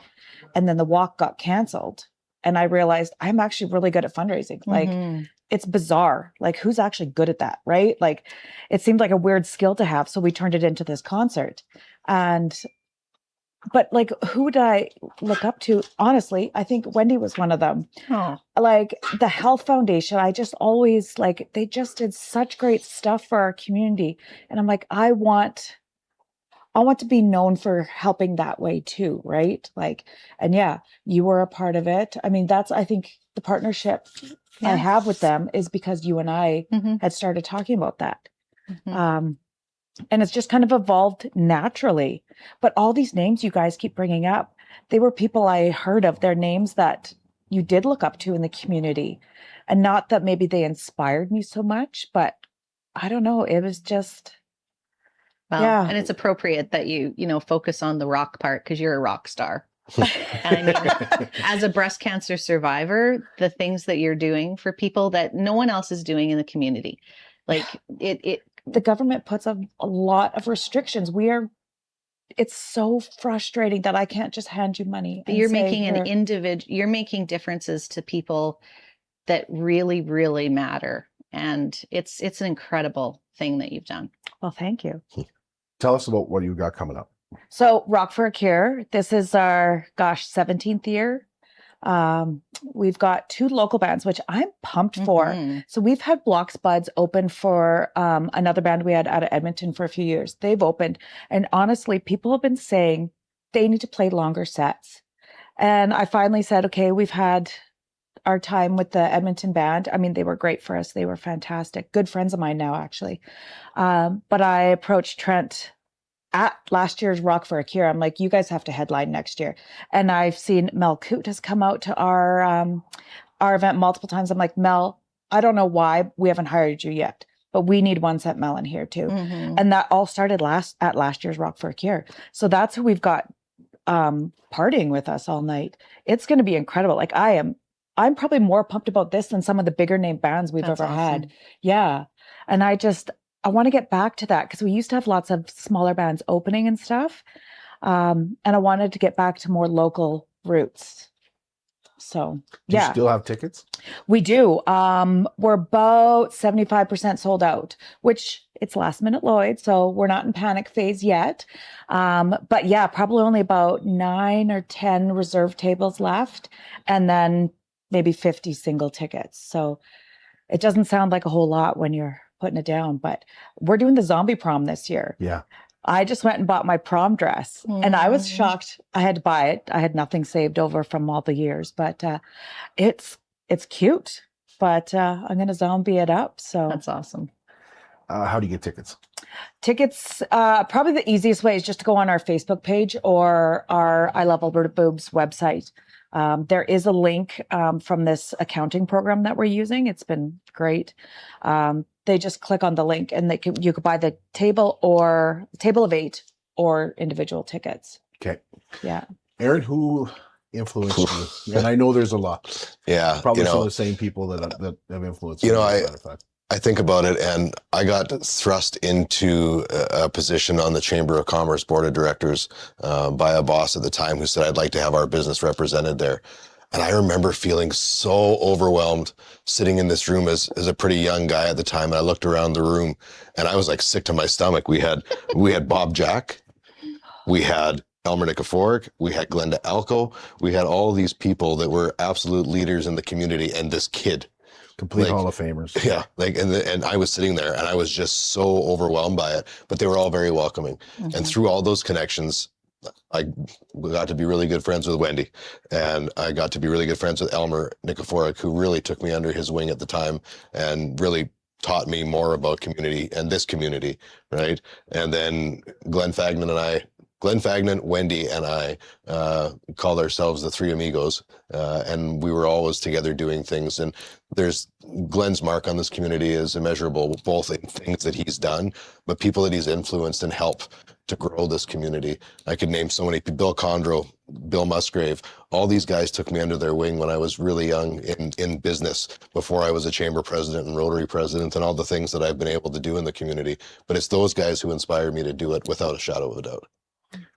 And then the walk got canceled. And I realized I'm actually really good at fundraising. Like, it's bizarre. Like, who's actually good at that, right? Like, it seemed like a weird skill to have. So we turned it into this concert. But like, who did I look up to? Honestly, I think Wendy was one of them. Oh. Like the Health Foundation, I just always they just did such great stuff for our community. And I'm like, I want to be known for helping that way too, right? Like, and yeah, you were a part of it. I mean, I think the partnership I have with them is because you and I had started talking about that. And it's just kind of evolved naturally. But all these names you guys keep bringing up, they were people I heard of. They're names that you did look up to in the community. And not that maybe they inspired me so much, but I don't know. It was just... Well, yeah. And it's appropriate that you focus on the rock part because you're a rock star. And I mean, as a breast cancer survivor, the things that you're doing for people that no one else is doing in the community, like the government puts a lot of restrictions. It's so frustrating that I can't just hand you money. You're you're making differences to people that really, really matter. And it's an incredible thing that you've done. Well, thank you. Tell us about what you got coming up. So Rock for a Cure, this is our 17th year. We've got 2 local bands, which I'm pumped for. So we've had Blox Buds open for another band we had out of Edmonton for a few years. They've opened. And honestly, people have been saying they need to play longer sets. And I finally said, okay, we've had our time with the Edmonton band. I mean, they were great for us. They were fantastic. Good friends of mine now, actually. But I approached Trent at last year's Rock for a Cure. I'm like, you guys have to headline next year. And I've seen Mel Coote has come out to our event multiple times. I'm like, Mel, I don't know why we haven't hired you yet, but we need one set Mel in here too. And that all started at last year's Rock for a Cure. So that's who we've got partying with us all night. It's going to be incredible. Like I'm probably more pumped about this than some of the bigger name bands we've ever had. Yeah. And I want to get back to that because we used to have lots of smaller bands opening and stuff. And I wanted to get back to more local roots. So, Do you still have tickets? We do. We're about 75% sold out, which it's last minute Lloyd. So we're not in panic phase yet. But yeah, probably only about 9 or 10 reserve tables left. And then maybe 50 single tickets. So it doesn't sound like a whole lot when you're putting it down, but we're doing the zombie prom this year. Yeah. I just went and bought my prom dress and I was shocked. I had to buy it. I had nothing saved over from all the years, but it's cute, but I'm going to zombie it up. So that's awesome. How do you get tickets? Tickets, probably the easiest way is just to go on our Facebook page or our I Love Alberta Boobs website. There is a link from this accounting program that we're using. It's been great. They just click on the link and you could buy the table of 8 or individual tickets. Okay. Yeah. Aaron, who influenced you? And I know there's a lot. Yeah. Probably some of the same people that have influenced you. You know, I think about it, and I got thrust into a position on the Chamber of Commerce Board of Directors by a boss at the time who said, I'd like to have our business represented there. And I remember feeling so overwhelmed sitting in this room as a pretty young guy at the time. And I looked around the room and I was like sick to my stomach. We had Bob Jack, we had Elmer Nikiforuk, we had Glenda Alco, we had all these people that were absolute leaders in the community, and this kid. Complete Hall of Famers. Yeah, and I was sitting there and I was just so overwhelmed by it, but they were all very welcoming. Mm-hmm. And through all those connections, I got to be really good friends with Wendy, and I got to be really good friends with Elmer Nikiforuk, who really took me under his wing at the time and really taught me more about community and this community, right? And then Glenn Fagnan, Wendy, and I called ourselves the Three Amigos, and we were always together doing things. And there's Glenn's mark on this community is immeasurable, both in things that he's done, but people that he's influenced and helped to grow this community. I could name so many people: Bill Condro, Bill Musgrave. All these guys took me under their wing when I was really young in business, before I was a chamber president and Rotary president and all the things that I've been able to do in the community. But it's those guys who inspired me to do it without a shadow of a doubt.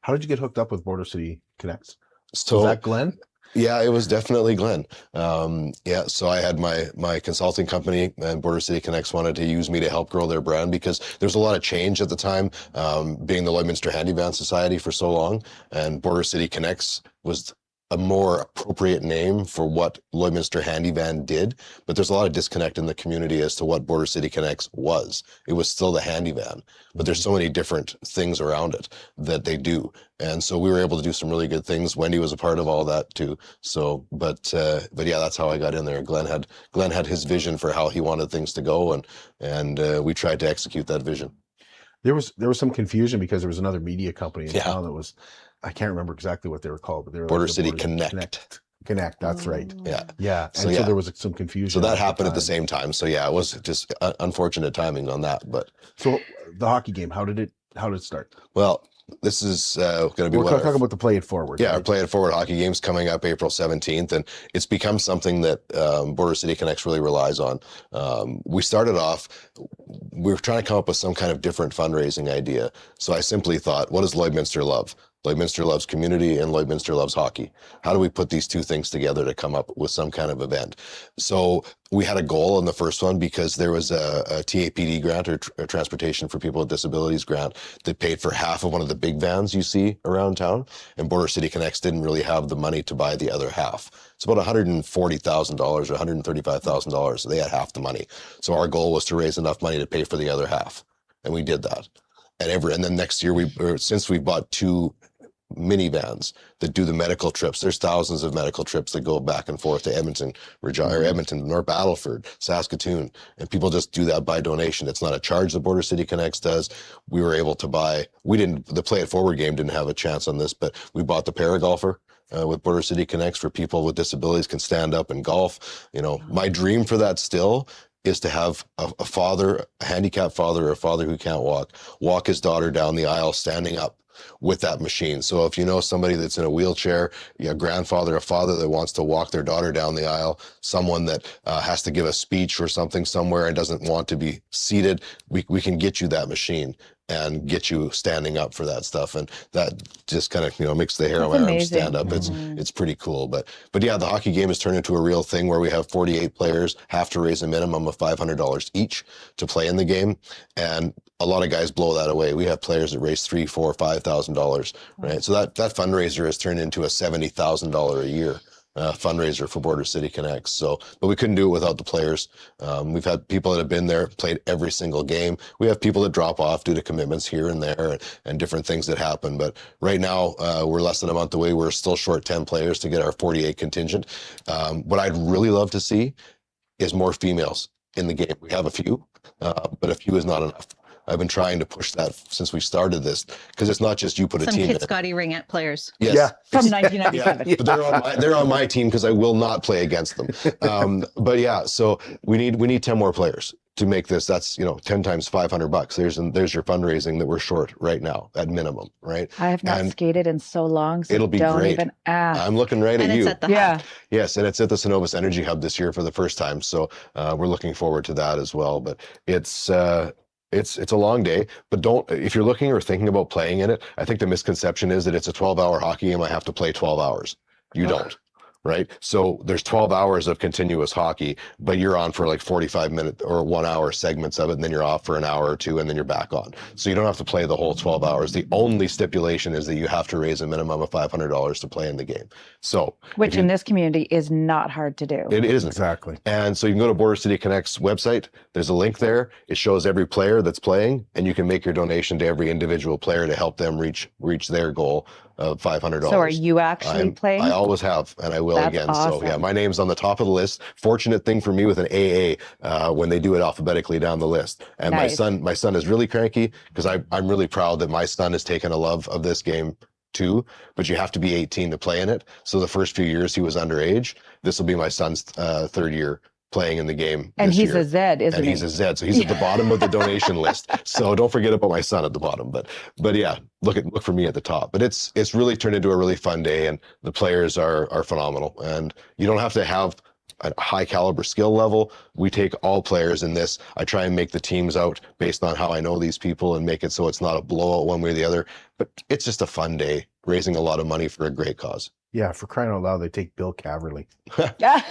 How did you get hooked up with Border City Connects? So, was that Glenn? Yeah, it was definitely Glenn. So I had my consulting company, and Border City Connects wanted to use me to help grow their brand, because there's a lot of change at the time, being the Lloydminster Handyvan Society for so long, and Border City Connects was a more appropriate name for what Lloydminster Handyvan did, but there's a lot of disconnect in the community as to what Border City Connects was. It was still the Handyvan, but there's so many different things around it that they do. And so we were able to do some really good things. Wendy was a part of all that too. So, but yeah, that's how I got in there. Glenn had his vision for how he wanted things to go, and we tried to execute that vision. There was some confusion because there was another media company in town that was, I can't remember exactly what they were called, but they were Border City Connect. Connect, that's right. Yeah. And so there was some confusion. So that happened at the same time. So yeah, it was just unfortunate timing on that. But so the hockey game, how did it start? Well, this is going to be we're talking about the Play It Forward. Yeah, our Play It Forward hockey game's coming up April 17th, and it's become something that Border City Connects really relies on. We started off, we were trying to come up with some kind of different fundraising idea. So I simply thought, what does Lloydminster love? Lloydminster loves community and Lloydminster loves hockey. How do we put these two things together to come up with some kind of event? So we had a goal in the first one, because there was a TAPD grant, or Transportation for People with Disabilities grant, that paid for half of one of the big vans you see around town. And Border City Connects didn't really have the money to buy the other half. It's about $140,000 or $135,000. So they had half the money. So our goal was to raise enough money to pay for the other half. And we did that. And then next year, since we bought 2 minivans that do the medical trips. There's thousands of medical trips that go back and forth to Edmonton, North Battleford, Saskatoon, and people just do that by donation. It's not a charge the Border City Connects does. We were able to buy, the Play It Forward game didn't have a chance on this, but we bought the Paragolfer with Border City Connects, for people with disabilities can stand up and golf. You know, my dream for that still is to have a father, a handicapped father, or a father who can't walk his daughter down the aisle standing up with that machine. So if you know somebody that's in a wheelchair, a grandfather, a father that wants to walk their daughter down the aisle, someone that has to give a speech or something somewhere and doesn't want to be seated, we can get you that machine and get you standing up for that stuff. And that just kind of, makes the hair on my arm stand up. It's pretty cool. But yeah, the hockey game has turned into a real thing where we have 48 players, have to raise a minimum of $500 each to play in the game. And a lot of guys blow that away. We have players that raise $3,000, $4,000, $5,000, right? So that fundraiser has turned into a $70,000 a year fundraiser for Border City Connects. So, but we couldn't do it without the players. We've had people that have been there, played every single game. We have people that drop off due to commitments here and there and different things that happen. But right now, we're less than a month away. We're still short 10 players to get our 48 contingent. What I'd really love to see is more females in the game. We have a few, but a few is not enough. I've been trying to push that since we started this, because it's not just you put a Some team in Kit it. Scotty Ringette players. Yes. Yeah. From 1997. But they're on my team because I will not play against them. But yeah, so we need 10 more players to make this. That's 10 times $500. There's your fundraising that we're short right now at minimum, right? I have not And skated in so long, so it'll be don't great. even ask. I'm looking right And at it's you. at the Yeah. Yes, and it's at the Cenovus Energy Hub this year for the first time. So we're looking forward to that as well. But it's a long day, but if you're looking or thinking about playing in it, I think the misconception is that it's a 12-hour hockey game. I have to play 12 hours. You don't. Right? So there's 12 hours of continuous hockey, but you're on for like 45-minute or 1 hour segments of it, and then you're off for an hour or two, and then you're back on. So you don't have to play the whole 12 hours. The only stipulation is that you have to raise a minimum of $500 to play in the game. So Which in this community is not hard to do. it isn't. Exactly. And so you can go to Border City Connect's website. There's a link there. It shows every player that's playing, and you can make your donation to every individual player to help them reach their goal of $500. So are you actually playing? I always have, and I will That's again. So awesome. yeah, my name's on the top of the list. Fortunate thing for me with an AA, when they do it alphabetically down the list. And Nice. my son is really cranky because I'm really proud that my son has taken a love of this game too, but you have to be 18 to play in it. So the first few years he was underage. This will be my son's third year playing in the game. And this he's year. a Zed, isn't And he? he's a Zed, so he's at the bottom of the donation list. So don't forget about my son at the bottom. But yeah, look for me at the top. But it's really turned into a really fun day, and the players are phenomenal. And you don't have to have a high caliber skill level. We take all players in this. I try and make the teams out based on how I know these people and make it so it's not a blowout one way or the other. But it's just a fun day, raising a lot of money for a great cause. Yeah, for crying out loud, they take Bill Caverly. Yeah.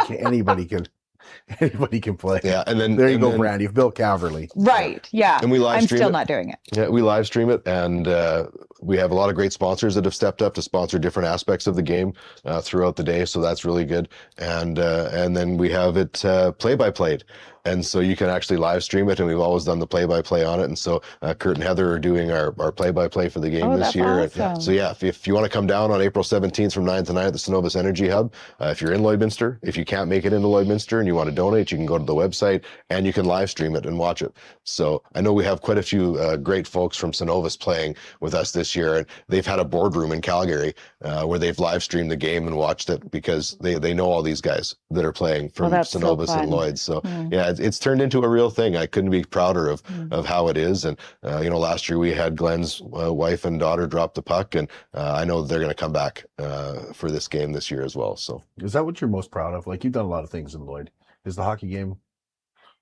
Anybody can play. Yeah, and then there you go, Brandy. Bill Caverly. Right. Yeah. And we live I'm stream still it. not doing it. Yeah, we live stream it, and we have a lot of great sponsors that have stepped up to sponsor different aspects of the game throughout the day. So that's really good. And then we have it play-by-played. And so you can actually live stream it, and we've always done the play-by-play on it. And so Kurt and Heather are doing our play-by-play for the game this that's year. awesome. So yeah, if you want to come down on April 17th from 9 to 9 at the Cenovus Energy Hub, if you're in Lloydminster, if you can't make it into Lloydminster and you want to donate, you can go to the website and you can live stream it and watch it. So I know we have quite a few great folks from Cenovus playing with us this year, and they've had a boardroom in Calgary where they've live streamed the game and watched it because they know all these guys that are playing from that's so Cenovus and fun. Lloyd. So yeah, it's turned into a real thing. I couldn't be prouder of how it is. And last year we had Glenn's wife and daughter drop the puck, and I know they're going to come back for this game this year as well. So Is that what you're most proud of? Like, you've done a lot of things in Lloyd. Is the hockey game,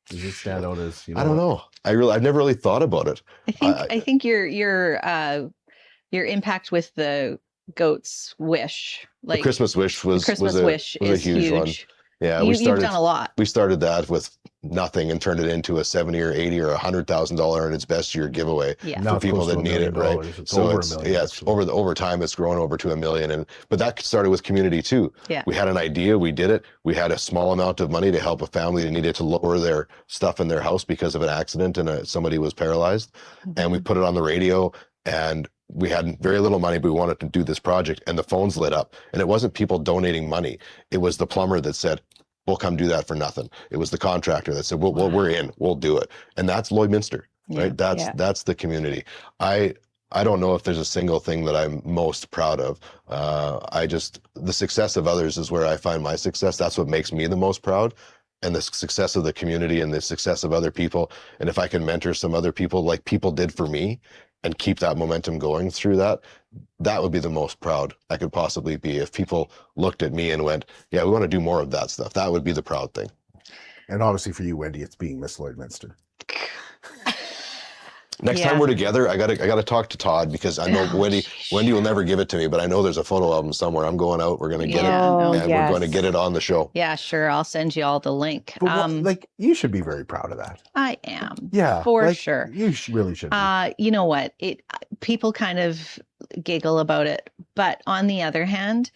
does it stand out as, I don't know. I've never really thought about it. I think your impact with the goat's wish, The Christmas Wish was Wish a is huge one. Yeah, you've done a lot. We started that with nothing and turned it into a $70,000 or $80,000 or $100,000 in its best year giveaway Now for people close to that $1 need it, million. right? It's So over it's $1 million, it's over time it's grown over to $1 million, but that started with community too. Yeah. We had an idea, we did it. We had a small amount of money to help a family that needed to lower their stuff in their house because of an accident and somebody was paralyzed, and we put it on the radio, and we had very little money, but we wanted to do this project, and the phones lit up, and it wasn't people donating money. It was the plumber that said, we'll come do that for nothing. It was the contractor that said, well, we're in, we'll do it. And that's Lloydminster, right? That's the community. I don't know if there's a single thing that I'm most proud of. The success of others is where I find my success. That's what makes me the most proud. And the success of the community and the success of other people. And if I can mentor some other people like people did for me and keep that momentum going through that, that would be the most proud I could possibly be. If people looked at me and went, yeah, we want to do more of that stuff, that would be the proud thing. And obviously for you, Wendy, it's being Miss Lloydminster. Next time we're together, I gotta talk to Todd, because I know Wendy will never give it to me, but I know there's a photo album somewhere. I'm going out, we're gonna get it, and we're going to get it on the show. Yeah, sure. I'll send you all the link. But you should be very proud of that. I am. Yeah, for sure. You really should be. You know what? People kind of giggle about it, but on the other hand,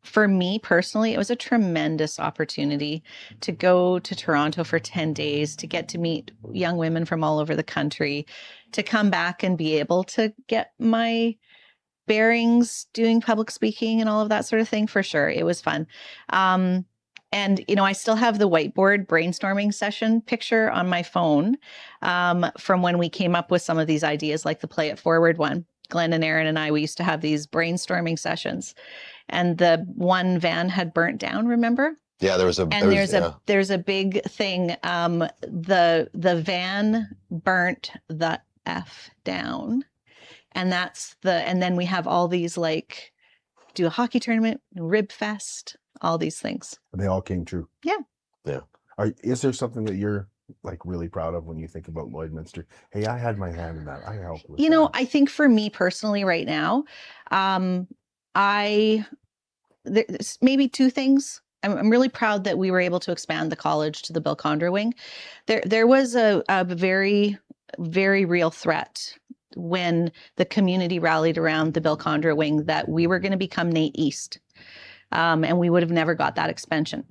for me personally, it was a tremendous opportunity to go to Toronto for 10 days, to get to meet young women from all over the country, to come back and be able to get my bearings doing public speaking and all of that sort of thing. For sure. It was fun. And, I still have the whiteboard brainstorming session picture on my phone from when we came up with some of these ideas, like the Play It Forward one. Glenn and Aaron and I, we used to have these brainstorming sessions. And the one van had burnt down, remember? Yeah, there's a big thing. The van burnt the F down. And and then we have all these, like, do a hockey tournament, rib fest, all these things. They all came true. Yeah. Yeah. Is there something that you're like really proud of when you think about Lloydminster? Hey, I had my hand in that. I helped with that. I think for me personally right now, there's maybe two things. I'm really proud that we were able to expand the college to the Bill Condra wing. There was a very, very real threat when the community rallied around the Bill Condra wing that we were going to become Nate East. And we would have never got that expansion.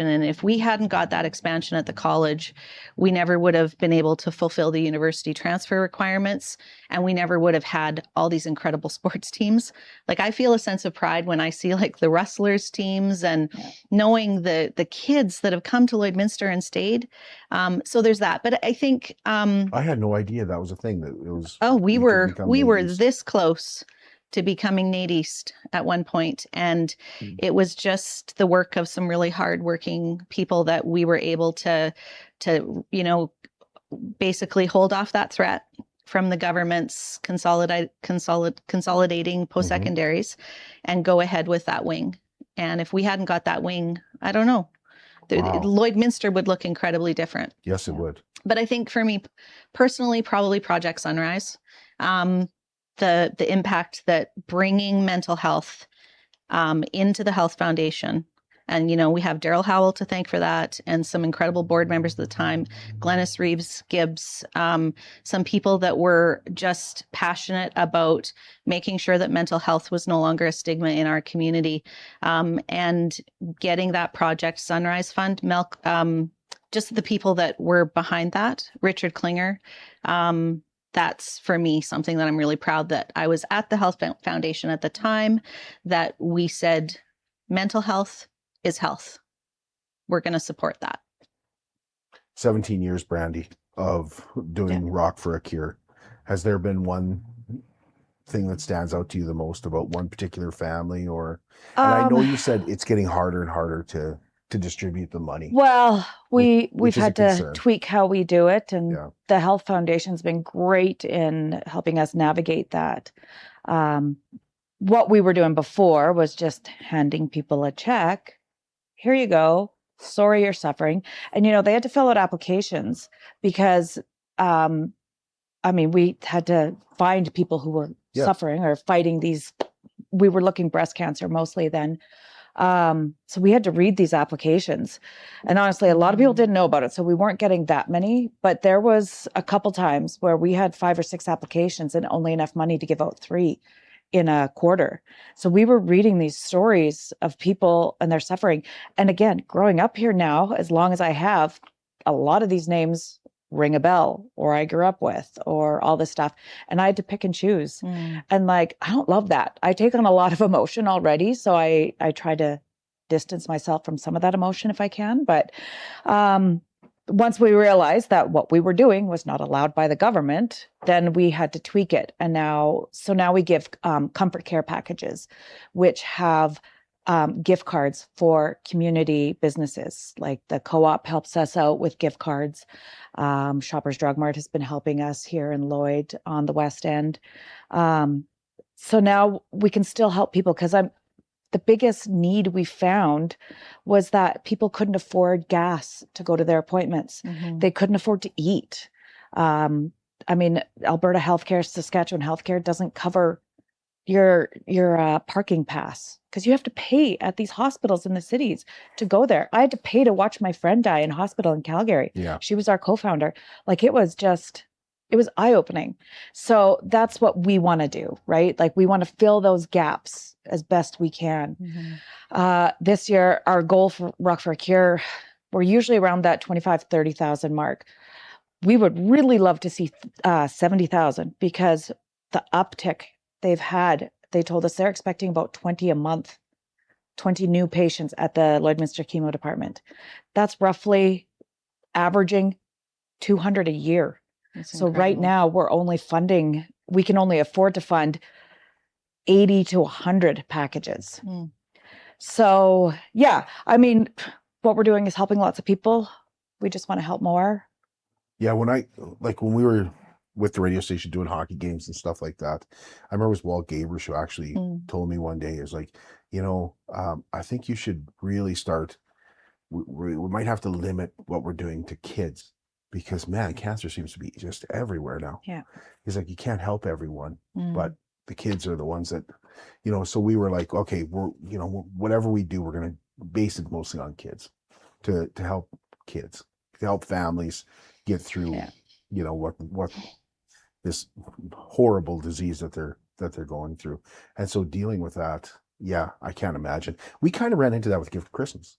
And if we hadn't got that expansion at the college, we never would have been able to fulfill the university transfer requirements. And we never would have had all these incredible sports teams. Like, I feel a sense of pride when I see like the Rustlers teams and knowing the kids that have come to Lloydminster and stayed. So there's that. But I think I had no idea that was a thing. That it was. Oh, we were this close to becoming Nate East at one point. And it was just the work of some really hardworking people that we were able to basically hold off that threat from the government's consolidating post-secondaries and go ahead with that wing. And if we hadn't got that wing, I don't know. Lloydminster would look incredibly different. Yes, it would. But I think for me personally, probably Project Sunrise. The impact that bringing mental health into the Health Foundation. And, we have Daryl Howell to thank for that and some incredible board members at the time, Glennis Reeves Gibbs, some people that were just passionate about making sure that mental health was no longer a stigma in our community, and getting that Project Sunrise Fund, just the people that were behind that, Richard Klinger. That's for me something that I'm really proud that I was at the Health Foundation at the time, that we said mental health is health. We're going to support that. 17 years, Brandy, of doing Rock for a Cure. Has there been one thing that stands out to you the most about one particular family, or? And I know you said it's getting harder and harder to distribute the money. Well, we've had to tweak how we do it, and the Health Foundation's been great in helping us navigate that. What we were doing before was just handing people a check. Here you go. Sorry you're suffering. And, they had to fill out applications because, we had to find people who were suffering or fighting these. We were looking breast cancer mostly then. So we had to read these applications, and honestly, a lot of people didn't know about it. So we weren't getting that many, but there was a couple times where we had 5 or 6 applications and only enough money to give out 3 in a quarter. So we were reading these stories of people and their suffering. And again, growing up here now, as long as I have, a lot of these names ring a bell, or I grew up with, or all this stuff. And I had to pick and choose. And I don't love that. I take on a lot of emotion already. So I try to distance myself from some of that emotion if I can. But once we realized that what we were doing was not allowed by the government, then we had to tweak it. And now we give comfort care packages, which have gift cards for community businesses. Like the co-op helps us out with gift cards. Shoppers Drug Mart has been helping us here in Lloyd on the West End. So now we can still help people, because the biggest need we found was that people couldn't afford gas to go to their appointments. They couldn't afford to eat. Alberta Healthcare, Saskatchewan Healthcare doesn't cover your parking pass, because you have to pay at these hospitals in the cities to go there. I had to pay to watch my friend die in hospital in Calgary. Yeah. She was our co-founder. It was eye-opening. So that's what we want to do, right? We want to fill those gaps as best we can. This year, our goal for Rock for a Cure, we're usually around that 25,000, 30,000 mark. We would really love to see 70,000, because the uptick they've had, they told us they're expecting about 20 a month 20 new patients at the Lloydminster chemo department. That's roughly averaging 200 a year. So right now we can only afford to fund 80 to 100 packages. So yeah, I mean, what we're doing is helping lots of people. We just want to help more. Yeah, when we were with the radio station doing hockey games and stuff like that, I remember it was Walt Gabers who actually told me one day, is like, I think you should really start, we might have to limit what we're doing to kids, because man, cancer seems to be just everywhere now. Yeah. He's like, you can't help everyone, but the kids are the ones that, so we were like, okay, whatever we do, we're going to base it mostly on kids to help kids, to help families get through, what this horrible disease that they're going through. And so dealing with that, yeah, I can't imagine. We kind of ran into that with Gift Christmas,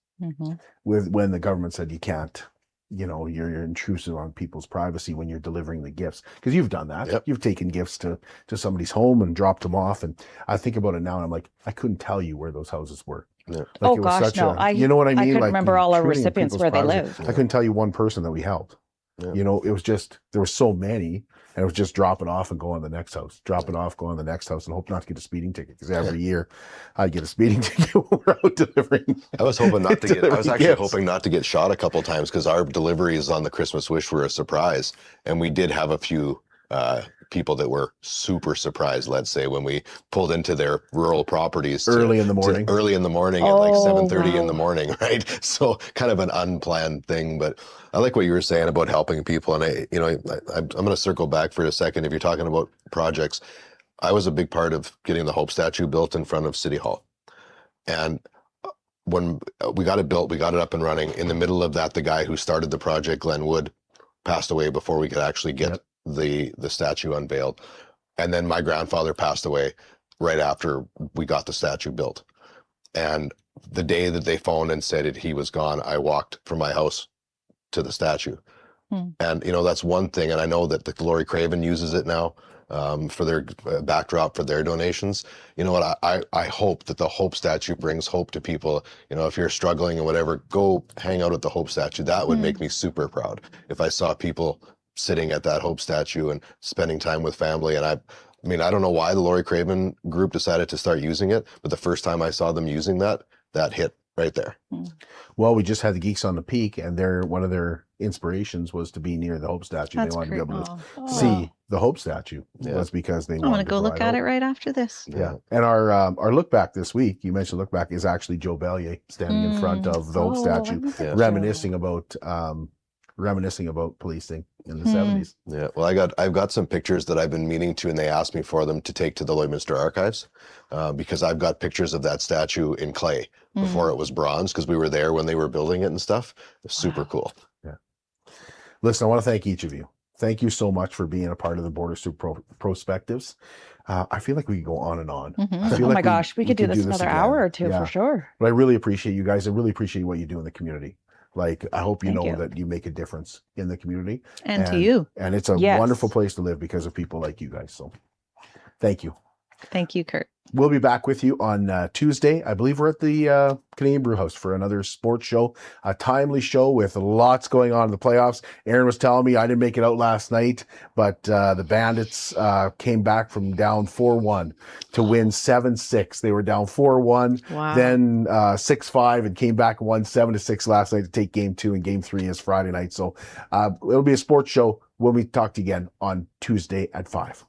when the government said you can't, you're intrusive on people's privacy when you're delivering the gifts, because you've done that. Yep. You've taken gifts to somebody's home and dropped them off. And I think about it now and I'm like, I couldn't tell you where those houses were. Yeah. Like, it was such you know what I mean? I couldn't remember all our recipients where they lived. I couldn't tell you one person that we helped. Yeah. It was just, there were so many, and it was just drop it off and go on the next house, drop it off, go on the next house, and hope not to get a speeding ticket, because every year I'd get a speeding ticket when we're out delivering. I was hoping not to get, I was actually hoping not to get shot a couple of times, because our deliveries on the Christmas Wish were a surprise. And we did have a few people that were super surprised, let's say, when we pulled into their rural properties early in the morning at like 7:30 in the morning, right? So kind of an unplanned thing. But I like what you were saying about helping people. And I'm going to circle back for a second. If you're talking about projects, I was a big part of getting the Hope statue built in front of City Hall. And when we got it built, we got it up and running. In the middle of that, the guy who started the project, Glenn Wood, passed away before we could actually get the statue unveiled. And then my grandfather passed away right after we got the statue built. And the day that they phoned and said he was gone, I walked from my house to the statue. And that's one thing. And I know that the Glory Craven uses it now for their backdrop for their donations. You know what, I hope that the Hope statue brings hope to people. If you're struggling or whatever, go hang out at the Hope statue. That would make me super proud if I saw people sitting at that Hope statue and spending time with family. And I don't know why the Laurie Craven group decided to start using it, but the first time I saw them using that hit right there. Well, we just had the Geeks on the Peak, and one of their inspirations was to be near the Hope statue. They wanted to be able to see the Hope statue. That's because they want to go look at it right after this. Yeah. And our look back this week, you mentioned look back, is actually Joe Bellier standing in front of the Hope statue, reminiscing about policing in the 70s. Yeah, well, I've got some pictures that I've been meaning to, and they asked me for them to take to the Lloydminster archives, because I've got pictures of that statue in clay before it was bronze, because we were there when they were building it and stuff. It was super cool. Yeah. Listen, I want to thank each of you. Thank you so much for being a part of the Border City PROspectives. I feel like we could go on and on. I feel like we could do this another hour or two for sure. But I really appreciate you guys. I really appreciate what you do in the community. Like, I hope you know that you make a difference in the community. And to you. And it's a wonderful place to live because of people like you guys. So thank you. Thank you, Kurt. We'll be back with you on Tuesday. I believe we're at the Canadian Brew House for another sports show, a timely show with lots going on in the playoffs. Aaron was telling me I didn't make it out last night, but the Bandits came back from down 4-1 to win 7-6. They were down 4-1, then 6-5, and came back and won 7-6 last night to take game 2, and game 3 is Friday night. So it'll be a sports show when we talk to you again on Tuesday at 5.